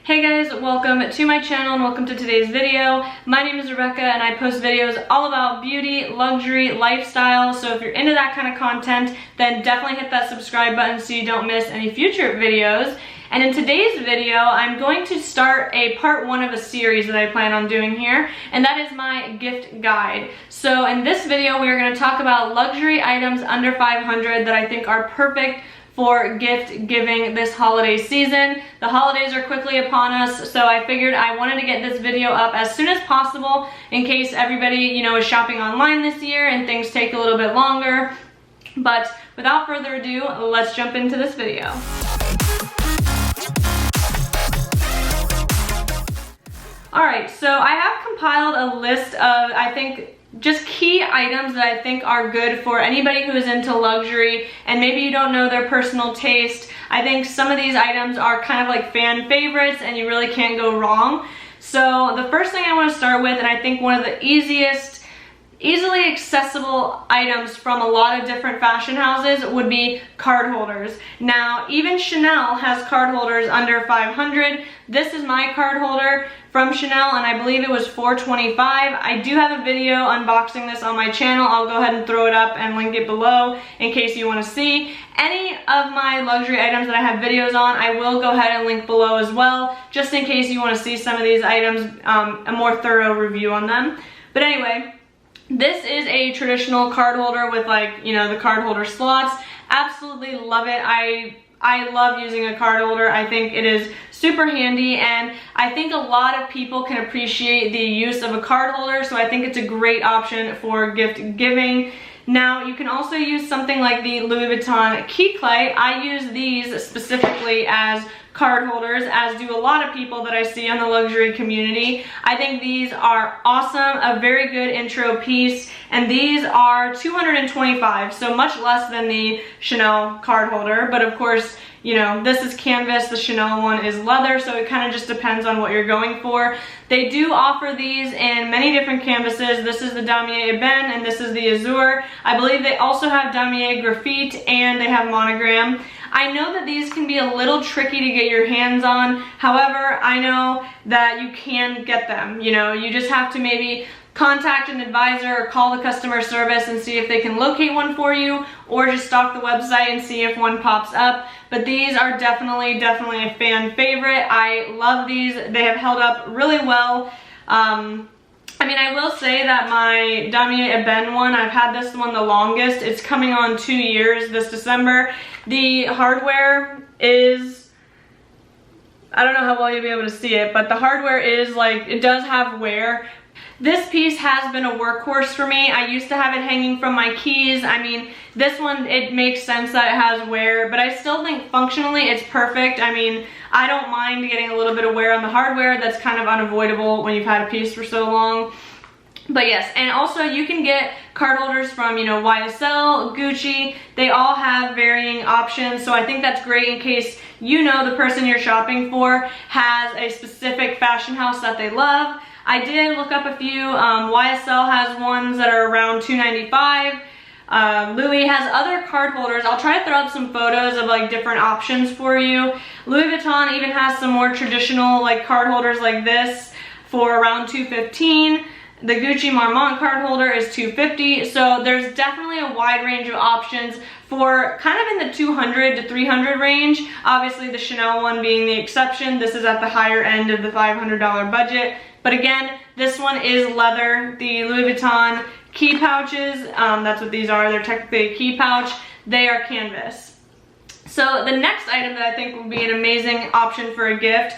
Hey guys, welcome to my channel and welcome to today's video. My name is Rebecca and I post videos all about beauty, luxury, lifestyle. So if you're into that kind of content, then definitely hit that subscribe button so you don't miss any future videos. And in today's video, I'm going to start a part 1 of a series that I plan on doing here, and that is my gift guide. So in this video, we are going to talk about luxury items under $500 that I think are perfect for gift giving this holiday season. The holidays are quickly upon us, so I figured I wanted to get this video up as soon as possible in case everybody, is shopping online this year and things take a little bit longer. But without further ado, let's jump into this video. Alright, so I have compiled a list of, I think, just key items that I think are good for anybody who is into luxury and maybe you don't know their personal taste. I think some of these items are kind of like fan favorites and you really can't go wrong. So the first thing I want to start with, and I think one of the easily accessible items from a lot of different fashion houses would be card holders. Now, even Chanel has card holders under $500. This is my card holder from Chanel and I believe it was $425. I do have a video unboxing this on my channel. I'll go ahead and throw it up and link it below in case you want to see. Any of my luxury items that I have videos on, I will go ahead and link below as well, just in case you want to see some of these items, a more thorough review on them. But anyway, this is a traditional card holder with the card holder slots. Absolutely love it. I love using a card holder. I think it is super handy and I think a lot of people can appreciate the use of a card holder, so I think it's a great option for gift giving. Now, you can also use something like the Louis Vuitton key clay. I use these specifically as card holders, as do a lot of people that I see on the luxury community. I think these are awesome, a very good intro piece, and these are $225, so much less than the Chanel card holder, but of course, this is canvas, the Chanel one is leather, so it kind of just depends on what you're going for. They do offer these in many different canvases. This is the Damier Ebene and this is the Azure. I believe they also have Damier Graphite and they have Monogram. I know that these can be a little tricky to get your hands on. However, I know that you can get them. You just have to maybe contact an advisor or call the customer service and see if they can locate one for you, or just stalk the website and see if one pops up. But these are definitely a fan favorite. I love these. They have held up really well. I will say that my Damier Ebene one, I've had this one the longest. It's coming on 2 years this December. The hardware is, I don't know how well you'll be able to see it, but the hardware is it does have wear. This piece has been a workhorse for me. I used to have it hanging from my keys. This one, it makes sense that it has wear, but I still think functionally it's perfect. I don't mind getting a little bit of wear on the hardware. That's kind of unavoidable when you've had a piece for so long. But yes, and also you can get card holders from, YSL, Gucci. They all have varying options, so I think that's great in case the person you're shopping for has a specific fashion house that they love. I did look up a few. YSL has ones that are around $295. Louis has other card holders. I'll try to throw up some photos of different options for you. Louis Vuitton even has some more traditional card holders like this for around $215. The Gucci Marmont card holder is $250. So there's definitely a wide range of options for kind of in the $200 to $300 range. Obviously the Chanel one being the exception. This is at the higher end of the $500 budget. But again, this one is leather. The Louis Vuitton key pouches, that's what these are. They're technically a key pouch. They are canvas. So the next item that I think will be an amazing option for a gift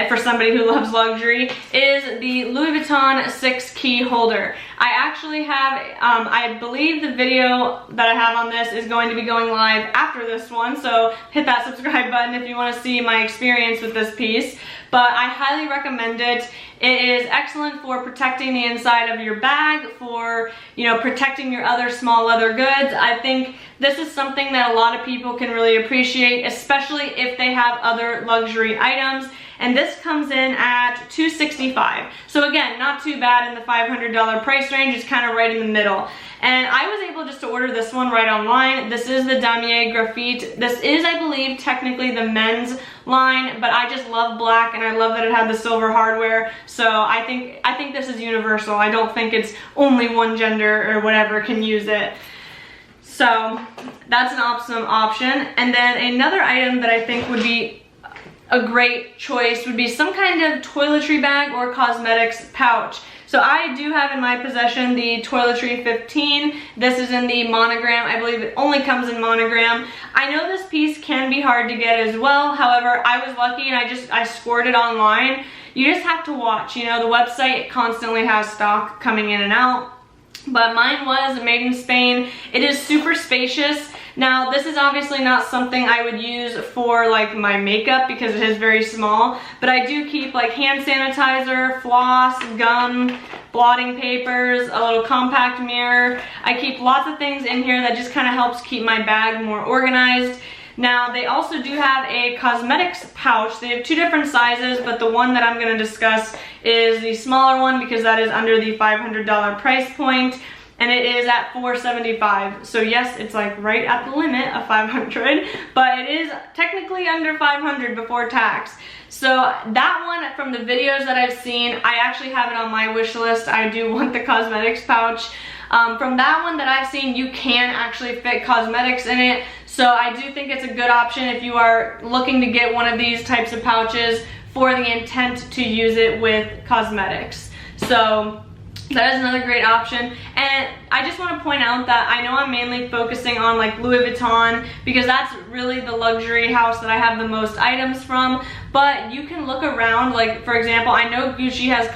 for somebody who loves luxury is the Louis Vuitton 6 key holder. I actually have, I believe the video that I have on this is going to be going live after this one, so hit that subscribe button if you want to see my experience with this piece. But I highly recommend it. It is excellent for protecting the inside of your bag, for protecting your other small leather goods. I think this is something that a lot of people can really appreciate, especially if they have other luxury items. and this comes in at $265. So again, not too bad in the $500 price range. It's kind of right in the middle. And I was able just to order this one right online. This is the Damier Graphite. This is, I believe, technically the men's line, but I just love black and I love that it had the silver hardware. So I think this is universal. I don't think it's only one gender or whatever can use it. So that's an awesome option. And then another item that I think would be a great choice would be some kind of toiletry bag or cosmetics pouch. So I do have in my possession the Toiletry 15. This is in the monogram. I believe it only comes in monogram. I know this piece can be hard to get as well. However, I was lucky and I scored it online. You just have to watch. You know, the website constantly has stock coming in and out. But mine was made in Spain. It is super spacious. Now, this is obviously not something I would use for like my makeup because it is very small, but I do keep like hand sanitizer, floss, gum, blotting papers, a little compact mirror. I keep lots of things in here that just kind of helps keep my bag more organized. Now, they also do have a cosmetics pouch. They have two different sizes, but the one that I'm going to discuss is the smaller one because that is under the $500 price point. And it is at $475. So yes, it's like right at the limit of $500, but it is technically under $500 before tax. So that one, from the videos that I've seen, I actually have it on my wish list. I do want the cosmetics pouch. From that one that I've seen, you can actually fit cosmetics in it. So I do think it's a good option if you are looking to get one of these types of pouches for the intent to use it with cosmetics. So that is another great option. And I just want to point out that I know I'm mainly focusing on like Louis Vuitton because that's really the luxury house that I have the most items from, but you can look around. Like, for example, I know Gucci has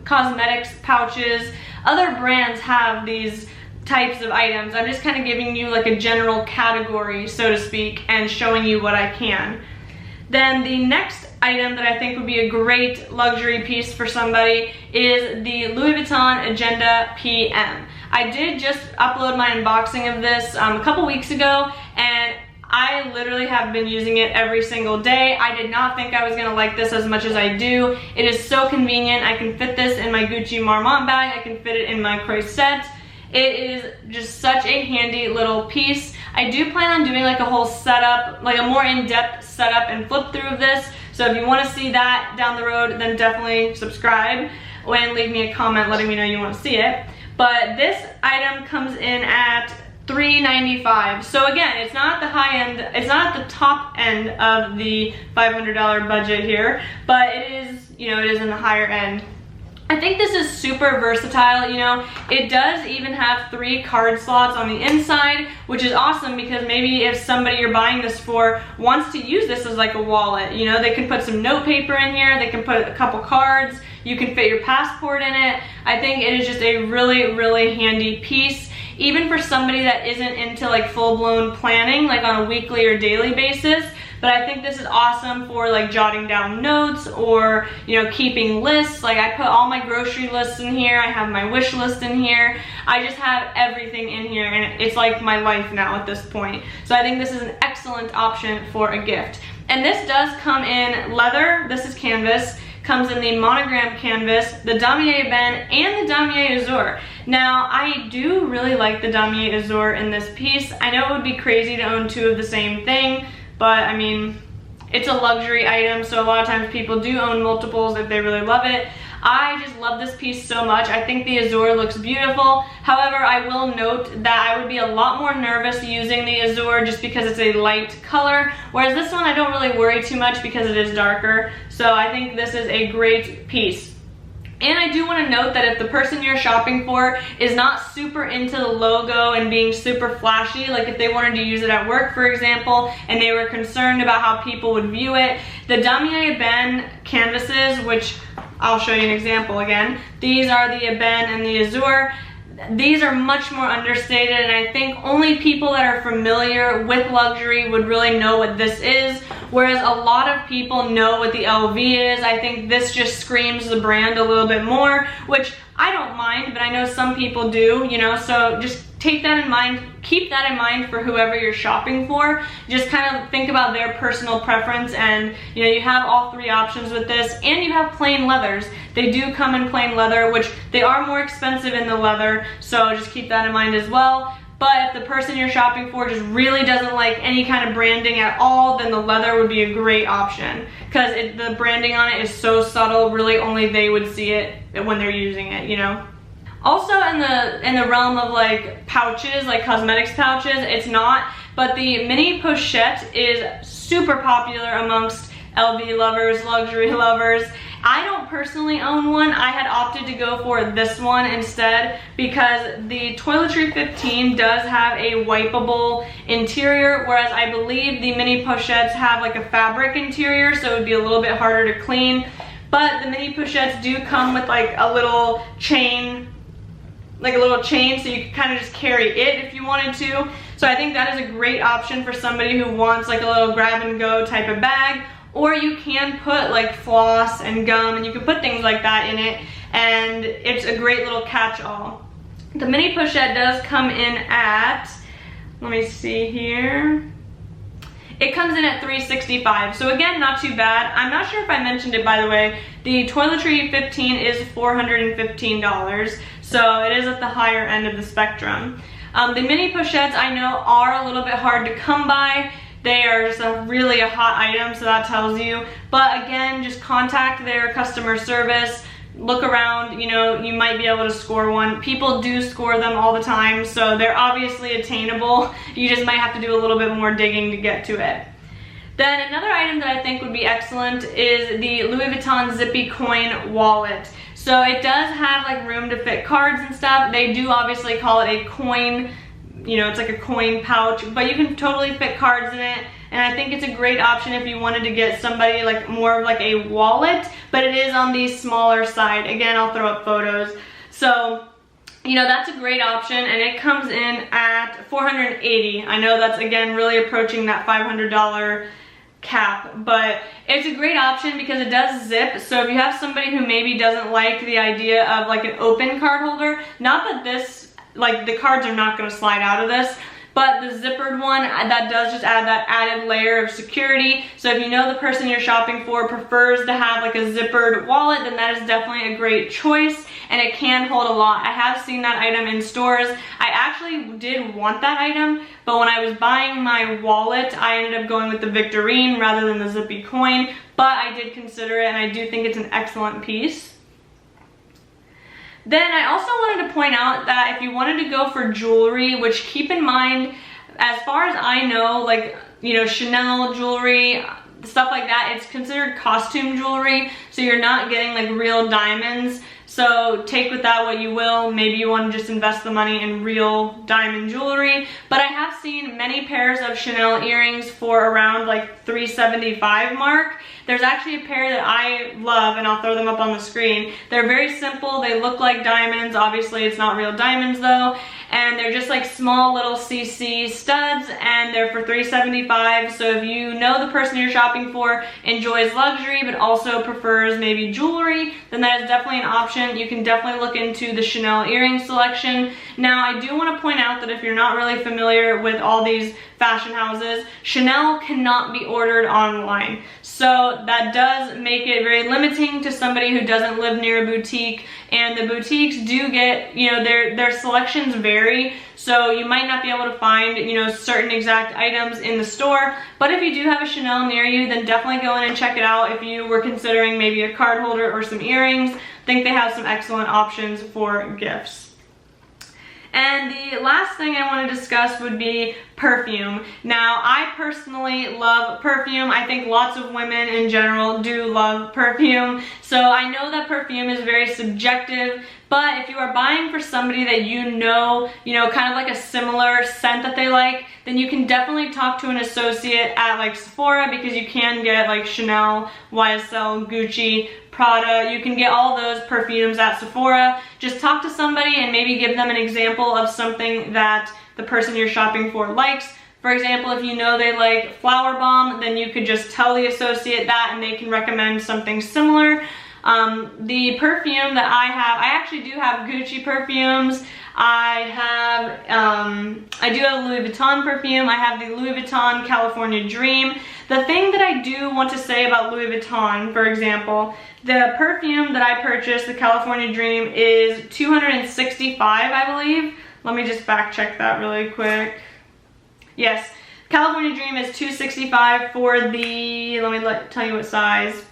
cosmetics pouches. Other brands have these types of items. I'm just kind of giving you like a general category, so to speak, and showing you what I can. Then the next item that I think would be a great luxury piece for somebody is the Louis Vuitton Agenda PM. I did just upload my unboxing of this a couple weeks ago, and I literally have been using it every single day. I did not think I was gonna like this as much as I do. It is so convenient. I can fit this in my Gucci Marmont bag. I can fit it in my Croisette. It is just such a handy little piece. I do plan on doing like a whole setup, like a more in-depth setup and flip through of this. So if you want to see that down the road, then definitely subscribe and leave me a comment letting me know you want to see it. But this item comes in at $395. So again, it's not at the high end, it's not at the top end of the $500 budget here, but it is, you know, it is in the higher end. I think this is super versatile, you know. It does even have 3 card slots on the inside, which is awesome because maybe if somebody you're buying this for wants to use this as like a wallet, you know, they can put some note paper in here, they can put a couple cards, you can fit your passport in it. I think it is just a really, really handy piece, even for somebody that isn't into like full-blown planning, like on a weekly or daily basis. But I think this is awesome for like jotting down notes or, you know, keeping lists. Like I put all my grocery lists in here. I have my wish list in here. I just have everything in here and it's like my life now at this point. So I think this is an excellent option for a gift. And this does come in leather. This is canvas. Comes in the monogram canvas, the Damier Ebene, and the Damier Azur. Now, I do really like the Damier Azur in this piece. I know it would be crazy to own 2 of the same thing, but I mean, it's a luxury item, so a lot of times people do own multiples if they really love it. I just love this piece so much. I think the Azur looks beautiful. However, I will note that I would be a lot more nervous using the Azur just because it's a light color, whereas this one I don't really worry too much because it is darker. So I think this is a great piece. And I do want to note that if the person you're shopping for is not super into the logo and being super flashy, like if they wanted to use it at work, for example, and they were concerned about how people would view it, the Damier Ebene canvases, which I'll show you an example again. These are the Ebene and the Azur. These are much more understated, and I think only people that are familiar with luxury would really know what this is, whereas a lot of people know what the LV is. I think this just screams the brand a little bit more, which I don't mind, but I know some people do, you know, so just take that in mind, keep that in mind for whoever you're shopping for. Just kind of think about their personal preference, and you know, you have all three options with this, and you have plain leathers. They do come in plain leather, which they are more expensive in the leather, so just keep that in mind as well. But if the person you're shopping for just really doesn't like any kind of branding at all, then the leather would be a great option, because the branding on it is so subtle, really only they would see it when they're using it, you know? Also in the realm of like pouches, like cosmetics pouches, it's not, but the mini pochette is super popular amongst LV lovers, luxury lovers. I don't personally own one. I had opted to go for this one instead because the Toiletry 15 does have a wipeable interior, whereas I believe the mini pochettes have like a fabric interior, so it would be a little bit harder to clean. But the mini pochettes do come with like a little chain, so you can kind of just carry it if you wanted to. So I think that is a great option for somebody who wants like a little grab and go type of bag. Or you can put like floss and gum, and you can put things like that in it, and it's a great little catch-all. The mini pochette does come in at, let me see here, it comes in at $365, so again, not too bad. I'm not sure if I mentioned it, by the way. The Toiletry 15 is $415, so it is at the higher end of the spectrum. The mini pochettes I know are a little bit hard to come by. They are just really a hot item, so that tells you. But again, just contact their customer service, look around, you know, you might be able to score one. People do score them all the time, so they're obviously attainable. You just might have to do a little bit more digging to get to it. Then another item that I think would be excellent is the Louis Vuitton Zippy Coin Wallet. So it does have like room to fit cards and stuff. They do obviously call it a coin, you know, it's like a coin pouch, but you can totally fit cards in it, and I think it's a great option if you wanted to get somebody like more of like a wallet, but it is on the smaller side. Again, I'll throw up photos. So, you know, that's a great option, and it comes in at $480. I know that's, again, really approaching that $500 cap, but it's a great option because it does zip. So if you have somebody who maybe doesn't like the idea of like an open card holder, not that this, like the cards are not going to slide out of this, but the zippered one, that does just add that added layer of security. So if you know the person you're shopping for prefers to have like a zippered wallet, then that is definitely a great choice, and it can hold a lot. I have seen that item in stores. I actually did want that item, but when I was buying my wallet, I ended up going with the Victorine rather than the Zippy Coin, but I did consider it, and I do think it's an excellent piece. Then I also wanted to point out that if you wanted to go for jewelry, which keep in mind, as far as I know, like, you know, Chanel jewelry, stuff like that, it's considered costume jewelry, so you're not getting like real diamonds. So take with that what you will. Maybe you want to just invest the money in real diamond jewelry. But I have seen many pairs of Chanel earrings for around like $375 mark. There's actually a pair that I love, and I'll throw them up on the screen. They're very simple. They look like diamonds. Obviously, it's not real diamonds though. And they're just like small little CC studs, and they're for $375. So if you know the person you're shopping for enjoys luxury but also prefers maybe jewelry, then that is definitely an option. You can definitely look into the Chanel earring selection. Now, I do want to point out that if you're not really familiar with all these fashion houses, Chanel cannot be ordered online. So that does make it very limiting to somebody who doesn't live near a boutique, and the boutiques do get, you know, their selections vary, so you might not be able to find, you know, certain exact items in the store. But if you do have a Chanel near you, then definitely go in and check it out. If you were considering maybe a card holder or some earrings, I think they have some excellent options for gifts. And the last thing I want to discuss would be perfume. Now, I personally love perfume. I think lots of women in general do love perfume. So I know that perfume is very subjective, but if you are buying for somebody that you know, kind of like a similar scent that they like, then you can definitely talk to an associate at like Sephora, because you can get like Chanel, YSL, Gucci, Prada. You can get all those perfumes at Sephora. Just talk to somebody and maybe give them an example of something that the person you're shopping for likes. For example, if you know they like Flower Bomb, then you could just tell the associate that and they can recommend something similar. The perfume that I have, I actually do have Gucci perfumes. I do have a Louis Vuitton perfume. I have the Louis Vuitton California Dream. The thing that I do want to say about Louis Vuitton, for example, the perfume that I purchased, the California Dream, is $265, I believe. Let me just fact check that really quick. Yes, California Dream is $265 for the, let me tell you what size.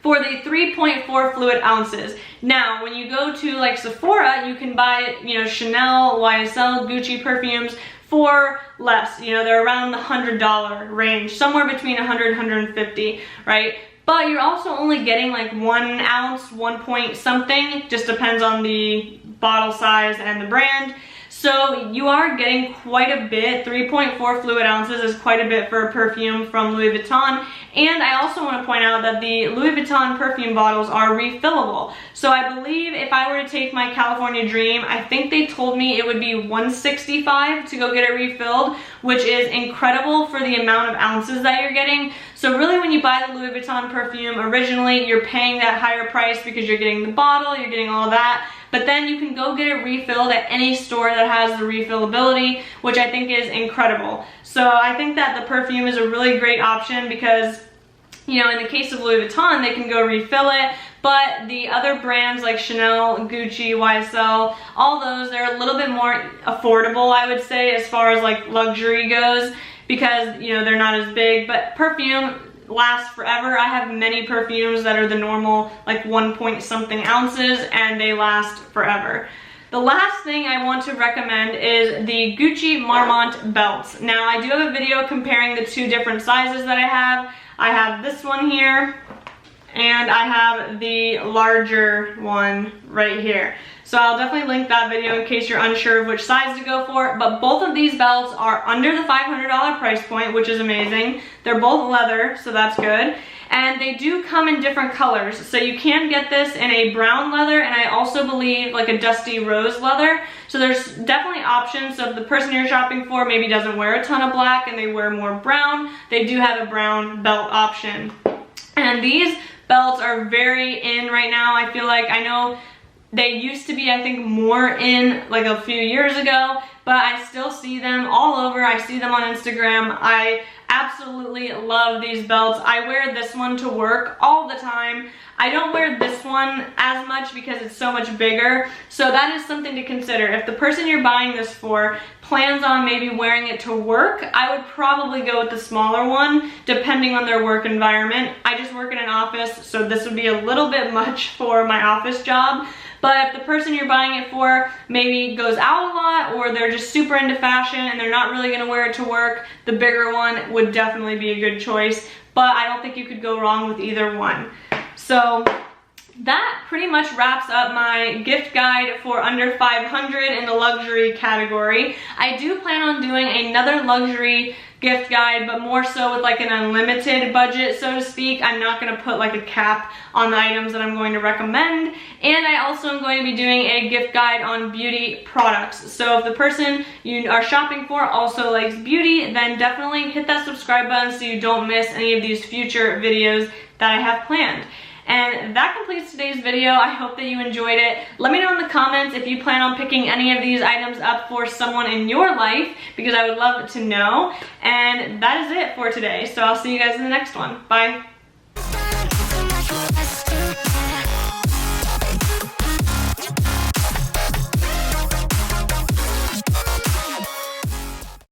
For the 3.4 fluid ounces. Now, when you go to like Sephora, you can buy, you know, Chanel, YSL, Gucci perfumes for less. You know, they're around the $100 range, somewhere between $100 and $150, right? But you're also only getting like 1 ounce, 1 point something, just depends on the bottle size and the brand. So you are getting quite a bit. 3.4 fluid ounces is quite a bit for a perfume from Louis Vuitton. And I also want to point out that the Louis Vuitton perfume bottles are refillable. So I believe if I were to take my California Dream, I think they told me it would be $165 to go get it refilled, which is incredible for the amount of ounces that you're getting. So really when you buy the Louis Vuitton perfume, originally you're paying that higher price because you're getting the bottle, you're getting all that. But then you can go get it refilled at any store that has the refillability, which I think is incredible. So I think that the perfume is a really great option because, you know, in the case of Louis Vuitton, they can go refill it. But the other brands like Chanel, Gucci, YSL, all those, they're a little bit more affordable, I would say, as far as like luxury goes, because, you know, they're not as big. But perfume lasts forever. I have many perfumes that are the normal like 1 point something ounces and they last forever. The last thing I want to recommend is the Gucci Marmont belts. Now I do have a video comparing the two different sizes that I have. I have this one here and I have the larger one right here. So I'll definitely link that video in case you're unsure of which size to go for. But both of these belts are under the $500 price point, which is amazing. They're both leather, so that's good. And they do come in different colors. So you can get this in a brown leather, and I also believe like a dusty rose leather. So there's definitely options. So if the person you're shopping for maybe doesn't wear a ton of black and they wear more brown, they do have a brown belt option. And these belts are very in right now. I feel like, I know they used to be, I think, more in like a few years ago, but I still see them all over. I see them on Instagram. I absolutely love these belts. I wear this one to work all the time. I don't wear this one as much because it's so much bigger. So that is something to consider. If the person you're buying this for plans on maybe wearing it to work, I would probably go with the smaller one, depending on their work environment. I just work in an office, so this would be a little bit much for my office job. But if the person you're buying it for maybe goes out a lot or they're just super into fashion and they're not really gonna wear it to work, the bigger one would definitely be a good choice. But I don't think you could go wrong with either one. So that pretty much wraps up my gift guide for under $500 in the luxury category. I do plan on doing another luxury gift guide, but more so with like an unlimited budget, so to speak. I'm not going to put like a cap on the items that I'm going to recommend. And I also am going to be doing a gift guide on beauty products. So if the person you are shopping for also likes beauty, then definitely hit that subscribe button so you don't miss any of these future videos that I have planned. And that completes today's video. I hope that you enjoyed it. Let me know in the comments if you plan on picking any of these items up for someone in your life, because I would love to know. And that is it for today. So I'll see you guys in the next one. Bye.